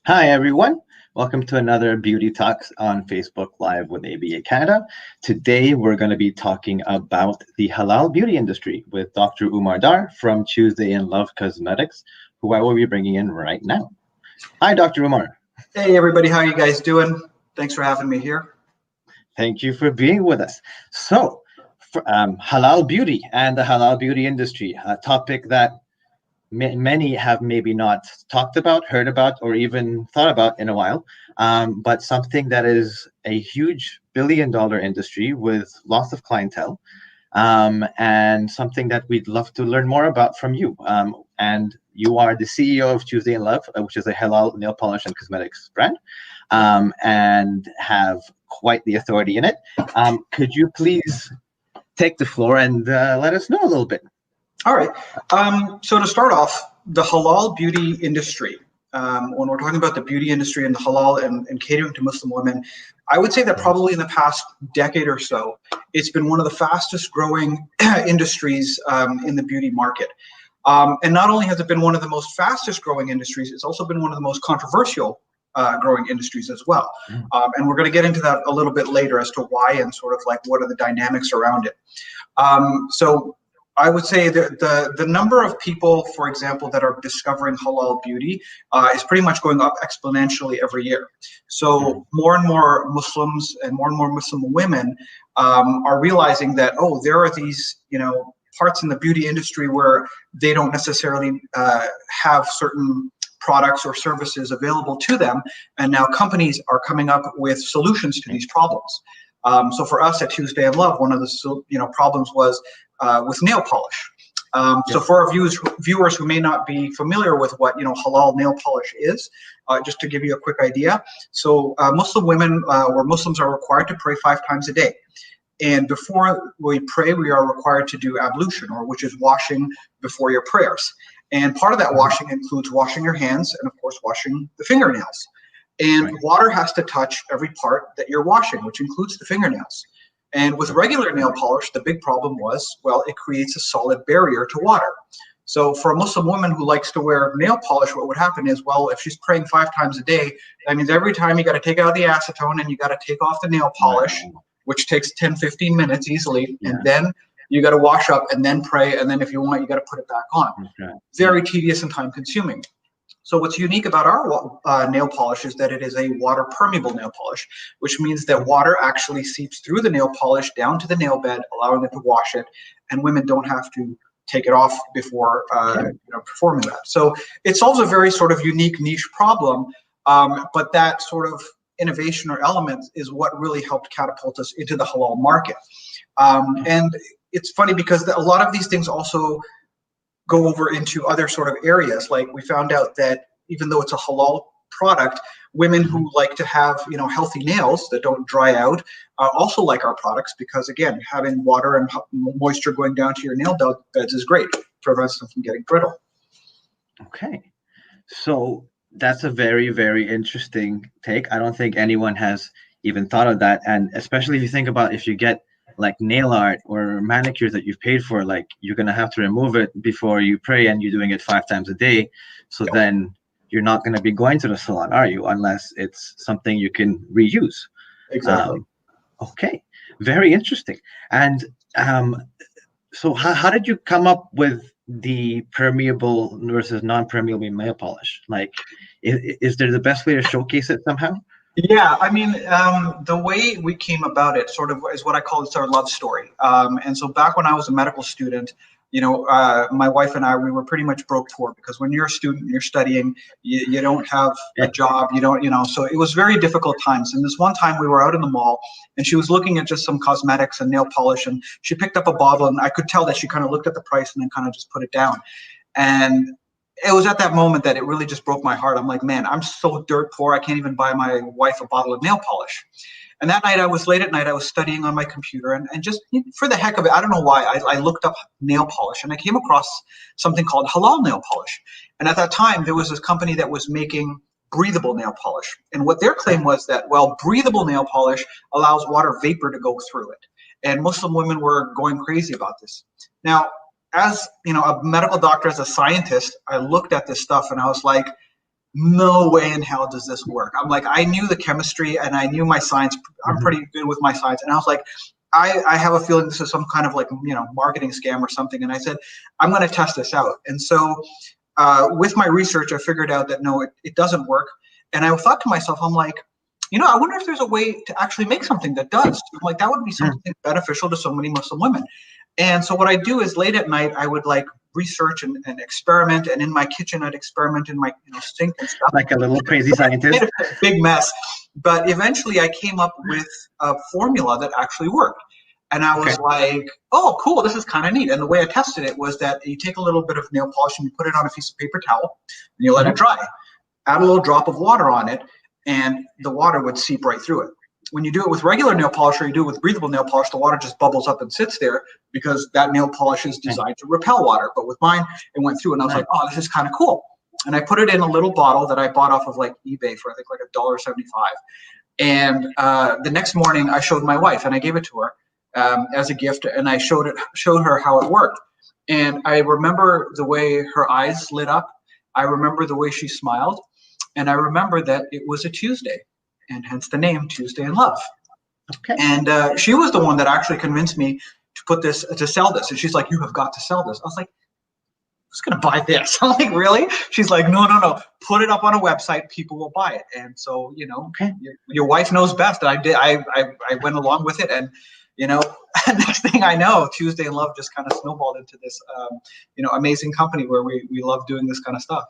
Hi, everyone. Welcome to another Beauty Talks on Facebook Live with ABA Canada. Today, we're going to be talking about the halal beauty industry with Dr. Umar Dar from Tuesday in Love Cosmetics, who I will be bringing in right now. Hi, Dr. Umar. Hey, everybody. How you guys doing? Thanks for having me here. Thank you for being with us. So, halal beauty and the halal beauty industry, a topic that many have maybe not talked about, heard about, or even thought about in a while, but something that is a huge billion-dollar industry with lots of clientele, and something that we'd love to learn more about from you. And you are the CEO of Tuesday in Love, which is a halal nail polish and cosmetics brand, and have quite the authority in it. Could you please take the floor and let us know a little bit? All right. So to start off, the halal beauty industry, when we're talking about the beauty industry and the halal and catering to Muslim women, I would say that probably in the past decade or so, it's been one of the fastest growing industries in the beauty market. And not only has it been one of the most fastest growing industries, it's also been one of the most controversial growing industries as well. And we're going to get into that a little bit later as to why and sort of like what are the dynamics around it. So I would say that the number of people, for example, that are discovering halal beauty is pretty much going up exponentially every year. So more and more Muslims and more Muslim women are realizing that, oh, there are these, parts in the beauty industry where they don't necessarily have certain products or services available to them, and now companies are coming up with solutions to these problems. So for us at Tuesday in Love, one of the problems was with nail polish. So for our viewers who may not be familiar with what halal nail polish is, just to give you a quick idea. So Muslim women or Muslims are required to pray 5 times a day. And before we pray, we are required to do ablution, which is washing before your prayers. And part of that washing includes washing your hands and, of course, washing the fingernails. And water has to touch every part that you're washing, which includes the fingernails. And with regular nail polish, the big problem was, well, it creates a solid barrier to water. So for a Muslim woman who likes to wear nail polish, what would happen is, well, if she's praying 5 times a day, that means every time you got to take out the acetone and you got to take off the nail polish, which takes 10-15 minutes easily. And then you got to wash up and then pray. And then if you want, you got to put it back on. Very tedious and time consuming. So what's unique about our nail polish is that it is a water permeable nail polish, which means that water actually seeps through the nail polish down to the nail bed, allowing it to wash it, and women don't have to take it off before performing that. So it solves a very sort of unique niche problem, but that sort of innovation or element is what really helped catapult us into the halal market. And it's funny because a lot of these things also go over into other sort of areas. Like we found out that even though it's a halal product, women who like to have healthy nails that don't dry out also like our products, because again, having water and moisture going down to your nail beds is great. It prevents them from getting brittle. Okay, so that's a very, very interesting take. I don't think anyone has even thought of that, and especially if you think about if you get like nail art or manicures that you've paid for, like you're going to have to remove it before you pray, and you're doing it 5 times a day. So then you're not going to be going to the salon, are you? Unless it's something you can reuse. Exactly. Okay, very interesting. And so how did you come up with the permeable versus non-permeable nail polish? Like, is there the best way to showcase it somehow? Yeah, I mean, the way we came about it sort of is what I call it's our love story. And so back when I was a medical student, my wife and I, we were pretty much broke poor, because when you're a student, you're studying, you don't have a job, so it was very difficult times. And this one time we were out in the mall and she was looking at just some cosmetics and nail polish, and she picked up a bottle, and I could tell that she kind of looked at the price and then kind of just put it down. And it was at that moment that it really just broke my heart. I'm like, man, I'm so dirt poor. I can't even buy my wife a bottle of nail polish. And that night, late at night, I was studying on my computer, and just for the heck of it, I don't know why, I looked up nail polish, and I came across something called halal nail polish. And at that time, there was this company that was making breathable nail polish. And what their claim was that, well, breathable nail polish allows water vapor to go through it. And Muslim women were going crazy about this. Now, as a medical doctor, as a scientist, I looked at this stuff and I was like, no way in hell does this work. I'm like, I knew the chemistry and I knew my science. I'm pretty good with my science. And I was like, I have a feeling this is some kind of like, marketing scam or something. And I said, I'm going to test this out. And so with my research, I figured out that no, it doesn't work. And I thought to myself, I'm like, I wonder if there's a way to actually make something that does. I'm like, that would be something beneficial to so many Muslim women. And so what I do is late at night, I would like research and experiment. And in my kitchen, I'd experiment in my sink and stuff. Like a little crazy scientist. Made a big mess. But eventually I came up with a formula that actually worked. And I was like, oh, cool, this is kind of neat. And the way I tested it was that you take a little bit of nail polish and you put it on a piece of paper towel and you let it dry. Add a little drop of water on it and the water would seep right through it. When you do it with regular nail polish or you do it with breathable nail polish, the water just bubbles up and sits there because that nail polish is designed to repel water. But with mine, it went through and I was like, oh, this is kind of cool. And I put it in a little bottle that I bought off of like eBay for I think like $1.75. And the next morning I showed my wife and I gave it to her as a gift and I showed her how it worked. And I remember the way her eyes lit up. I remember the way she smiled. And I remember that it was a Tuesday. And hence the name Tuesday in Love. Okay. And she was the one that actually convinced me to sell this. And she's like, you have got to sell this. I was like, who's going to buy this? I'm like, really? She's like, no. Put it up on a website. People will buy it. And so, your wife knows best. And I went along with it. And, next thing I know, Tuesday in Love just kind of snowballed into this, amazing company where we love doing this kind of stuff.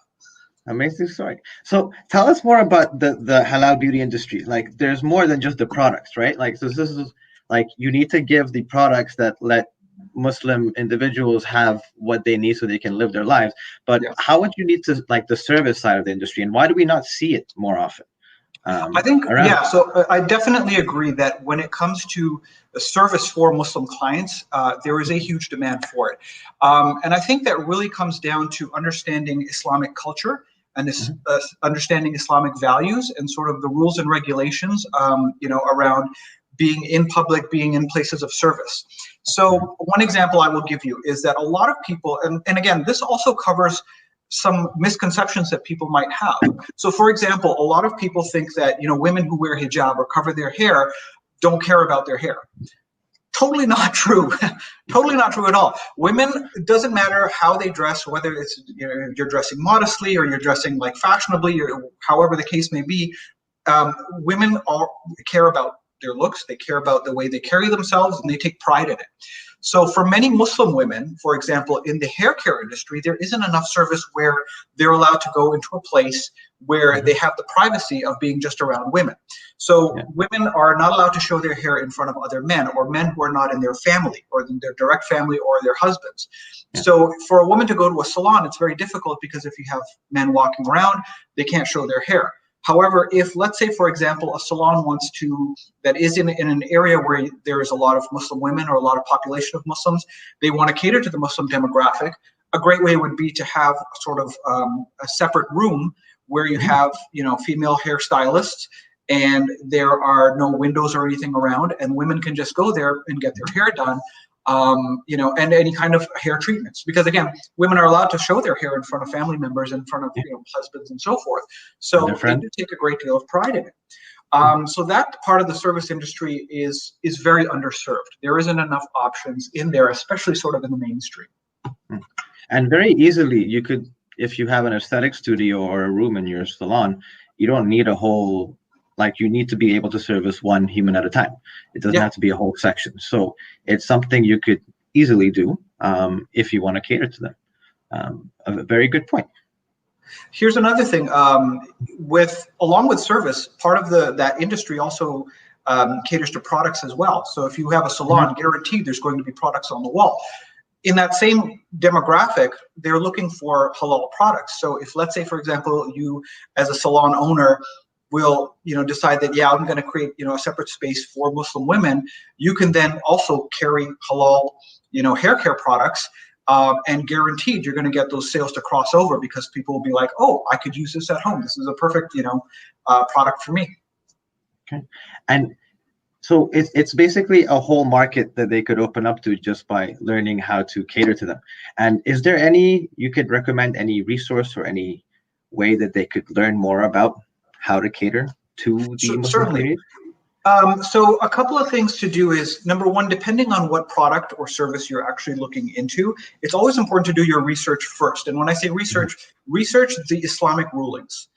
Amazing story. So tell us more about the halal beauty industry. Like there's more than just the products, right? Like, so this is like, you need to give the products that let Muslim individuals have what they need so they can live their lives. But how would you need to like the service side of the industry, and why do we not see it more often? I think, so I definitely agree that when it comes to the service for Muslim clients, there is a huge demand for it. And I think that really comes down to understanding Islamic culture and this, understanding Islamic values and sort of the rules and regulations, around being in public, being in places of service. So one example I will give you is that a lot of people, and again, this also covers some misconceptions that people might have. So for example, a lot of people think that, women who wear hijab or cover their hair don't care about their hair. Totally not true. Totally not true at all. Women, it doesn't matter how they dress, whether it's you're dressing modestly or you're dressing like fashionably or however the case may be. Women care about their looks. They care about the way they carry themselves, and they take pride in it. So for many Muslim women, for example, in the hair care industry, there isn't enough service where they're allowed to go into a place where they have the privacy of being just around women. So women are not allowed to show their hair in front of other men, or men who are not in their family or in their direct family or their husbands. So for a woman to go to a salon, it's very difficult because if you have men walking around, they can't show their hair. However, if, let's say, for example, a salon that is in an area where there is a lot of Muslim women or a lot of population of Muslims, they want to cater to the Muslim demographic, a great way would be to have sort of a separate room where you have, female hairstylists, and there are no windows or anything around, and women can just go there and get their hair done. And any kind of hair treatments, because again, women are allowed to show their hair in front of family members, in front of husbands and so forth. So they do take a great deal of pride in it. So that part of the service industry is very underserved. There isn't enough options in there, especially sort of in the mainstream. And very easily, you could, if you have an aesthetic studio or a room in your salon, you don't need a whole. Like you need to be able to service one human at a time. It doesn't have to be a whole section. So it's something you could easily do if you want to cater to them. A very good point. Here's another thing. Along with service, part of that industry also caters to products as well. So if you have a salon, guaranteed there's going to be products on the wall. In that same demographic, they're looking for halal products. So if, let's say, for example, you as a salon owner will decide that I'm going to create a separate space for Muslim women, you can then also carry halal hair care products, and guaranteed you're going to get those sales to cross over because people will be like, oh, I could use this at home. This is a perfect product for me. Okay. And so it's basically a whole market that they could open up to just by learning how to cater to them. And is there you could recommend any resource or any way that they could learn more about how to cater to the Muslim Certainly. community? So a couple of things to do is, number one, depending on what product or service you're actually looking into, it's always important to do your research first. And when I say research, research the Islamic rulings.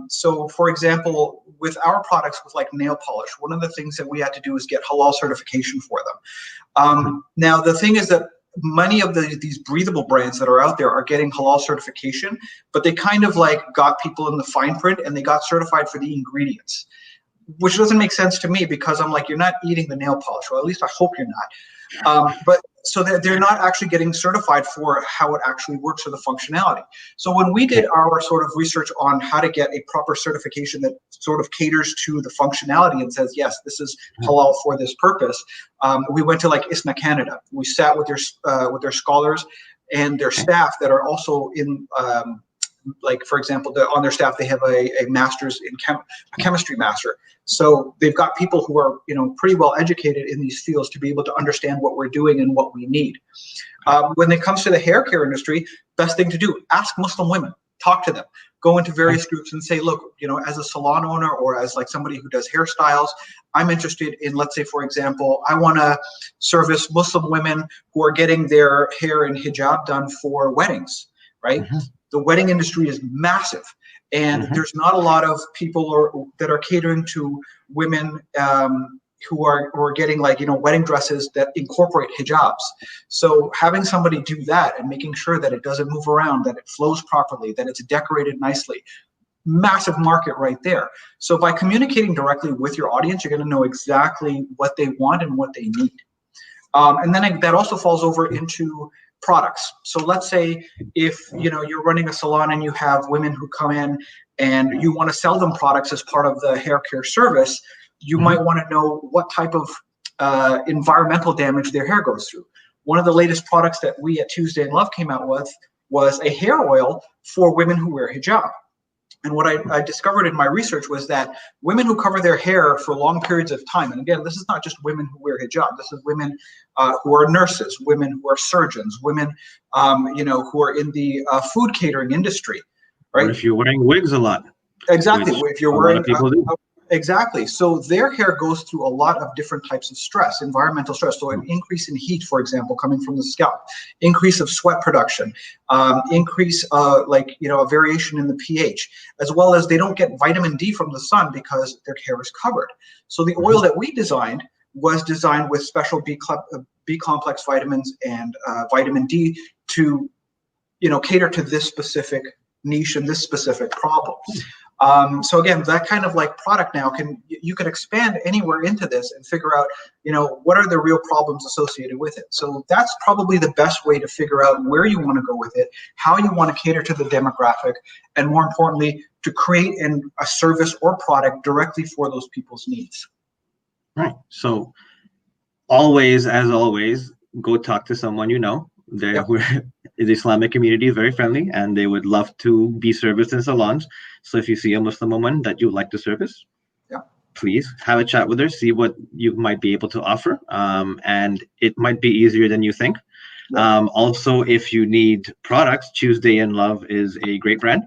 So for example, with our products, with like nail polish, one of the things that we had to do is get halal certification for them. Now, the thing is that many of these breathable brands that are out there are getting halal certification, but they kind of like got people in the fine print and they got certified for the ingredients, which doesn't make sense to me, because I'm like, you're not eating the nail polish, or at least I hope you're not. But so they're not actually getting certified for how it actually works or the functionality. So when we did our sort of research on how to get a proper certification that sort of caters to the functionality and says, yes, this is halal for this purpose, we went to like ISNA Canada. We sat with their scholars and their staff that are also in like, for example, on their staff, they have a master's in a chemistry master. So they've got people who are, pretty well educated in these fields to be able to understand what we're doing and what we need. When it comes to the hair care industry, best thing to do, ask Muslim women, talk to them, go into various groups and say, look, as a salon owner or as like somebody who does hairstyles, I'm interested in, let's say, for example, I want to service Muslim women who are getting their hair and hijab done for weddings, right? The wedding industry is massive, and there's not a lot of people that are catering to women who are getting like, wedding dresses that incorporate hijabs. So having somebody do that and making sure that it doesn't move around, that it flows properly, that it's decorated nicely, massive market right there. So by communicating directly with your audience, you're going to know exactly what they want and what they need. And then that also falls over into products. So let's say if you're running a salon and you have women who come in and you want to sell them products as part of the hair care service, you might want to know what type of environmental damage their hair goes through. One of the latest products that we at Tuesday in Love came out with was a hair oil for women who wear hijab. And what I discovered in my research was that women who cover their hair for long periods of time, and again, this is not just women who wear hijab, this is women who are nurses, women who are surgeons, women who are in the food catering industry, right? Or if you're wearing wigs a lot. Exactly, if you're wearing people do. Exactly. So their hair goes through a lot of different types of stress, environmental stress. So an increase in heat, for example, coming from the scalp, increase of sweat production, increase a variation in the pH, as well as they don't get vitamin D from the sun because their hair is covered. So the oil that we designed was designed with special B complex vitamins and vitamin D to, cater to this specific niche and this specific problem. So again, that kind of like product now you can expand anywhere into this and figure out, what are the real problems associated with it. So that's probably the best way to figure out where you want to go with it, how you want to cater to the demographic, and more importantly, to create a service or product directly for those people's needs. Right. So always, as always, go talk to someone the Islamic community is very friendly and they would love to be serviced in salons. So if you see a Muslim woman that you'd like to service, please have a chat with her, see what you might be able to offer. And it might be easier than you think. Also, if you need products, Tuesday in Love is a great brand.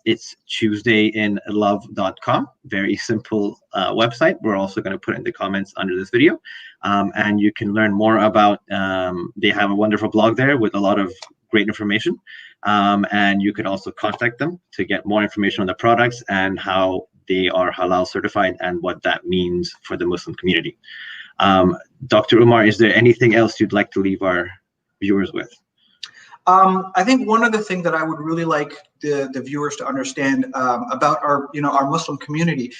It's tuesdayinlove.com. Very simple website. We're also going to put it in the comments under this video. And you can learn more about, they have a wonderful blog there with a lot of great information. And you can also contact them to get more information on the products and how they are halal certified and what that means for the Muslim community. Dr. Umar, is there anything else you'd like to leave our viewers with? I think one other thing that I would really like the viewers to understand about our Muslim community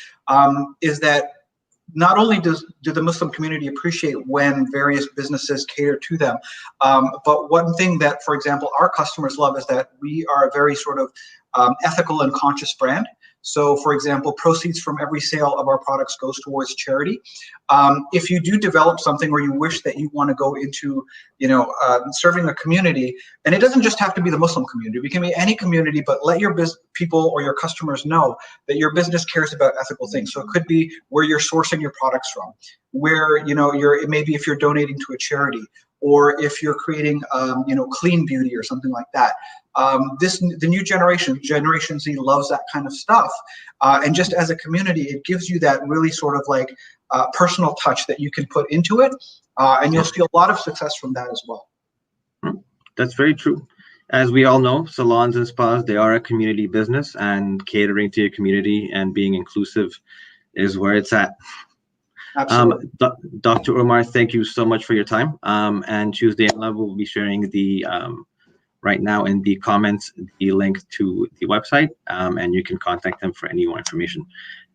is that not only do the Muslim community appreciate when various businesses cater to them, but one thing that, for example, our customers love is that we are a very sort of ethical and conscious brand. So, for example, proceeds from every sale of our products goes towards charity. If you do develop something or you wish that you want to go into, serving a community, and it doesn't just have to be the Muslim community, it can be any community, but let your people or your customers know that your business cares about ethical things. So it could be where you're sourcing your products from, where, maybe if you're donating to a charity, or if you're creating, clean beauty or something like that. The new Generation Z, loves that kind of stuff. And just as a community, it gives you that really sort of like personal touch that you can put into it, and you'll see a lot of success from that as well. That's very true. As we all know, salons and spas, they are a community business, and catering to your community and being inclusive is where it's at. Absolutely. Dr. Umar, thank you so much for your time. And Tuesday in Love will be sharing the right now in the comments the link to the website, and you can contact them for any more information.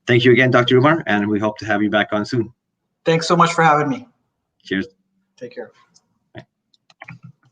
Thank you again, Dr. Umar, and we hope to have you back on soon. Thanks so much for having me. Cheers. Take care.